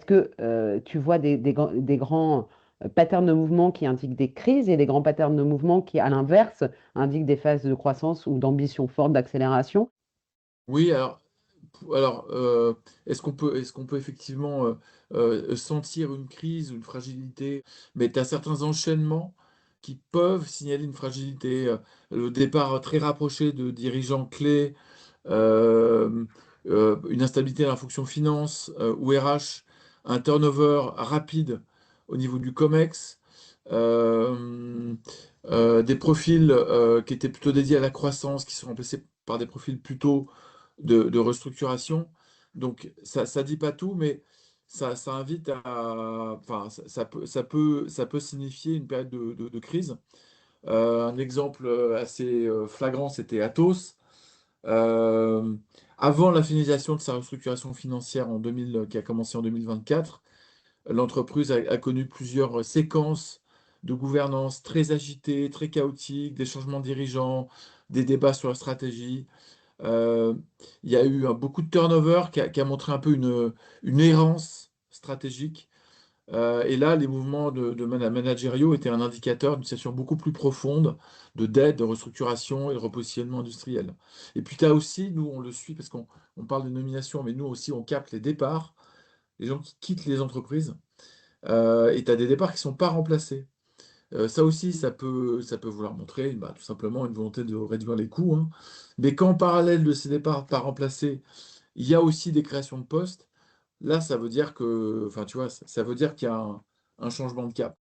que tu vois des grands patterns de mouvement qui indiquent des crises et des grands patterns de mouvement qui, à l'inverse, indiquent des phases de croissance ou d'ambition forte, d'accélération? Oui, alors, est-ce qu'on peut effectivement sentir une crise ou une fragilité? Mais tu as certains enchaînements qui peuvent signaler une fragilité. Le départ très rapproché de dirigeants clés, euh, une instabilité dans la fonction finance ou RH, un turnover rapide au niveau du COMEX, euh, des profils qui étaient plutôt dédiés à la croissance, qui sont remplacés par des profils plutôt de restructuration. Donc ça dit pas tout, mais ça invite à, enfin, ça peut signifier une période de crise. Un exemple assez flagrant, c'était Atos. Euh, Avant la finalisation de sa restructuration financière en 2000, qui a commencé en 2024, l'entreprise a connu plusieurs séquences de gouvernance très agitées, très chaotiques, des changements de dirigeants, des débats sur la stratégie. Euh, il y a eu beaucoup de turnover qui a montré un peu une errance stratégique. Et là, les mouvements de managériaux étaient un indicateur d'une situation beaucoup plus profonde de dette, de restructuration et de repositionnement industriel. Et puis, tu as aussi, nous, on le suit parce qu'on parle de nomination, mais nous aussi, on capte les départs, les gens qui quittent les entreprises. Et tu as des départs qui ne sont pas remplacés. Ça aussi, ça peut vouloir montrer bah, tout simplement une volonté de réduire les coûts, hein. Mais quand en parallèle de ces départs pas remplacés, il y a aussi des créations de postes, là, ça veut dire que, enfin, tu vois, ça veut dire qu'il y a un changement de cap.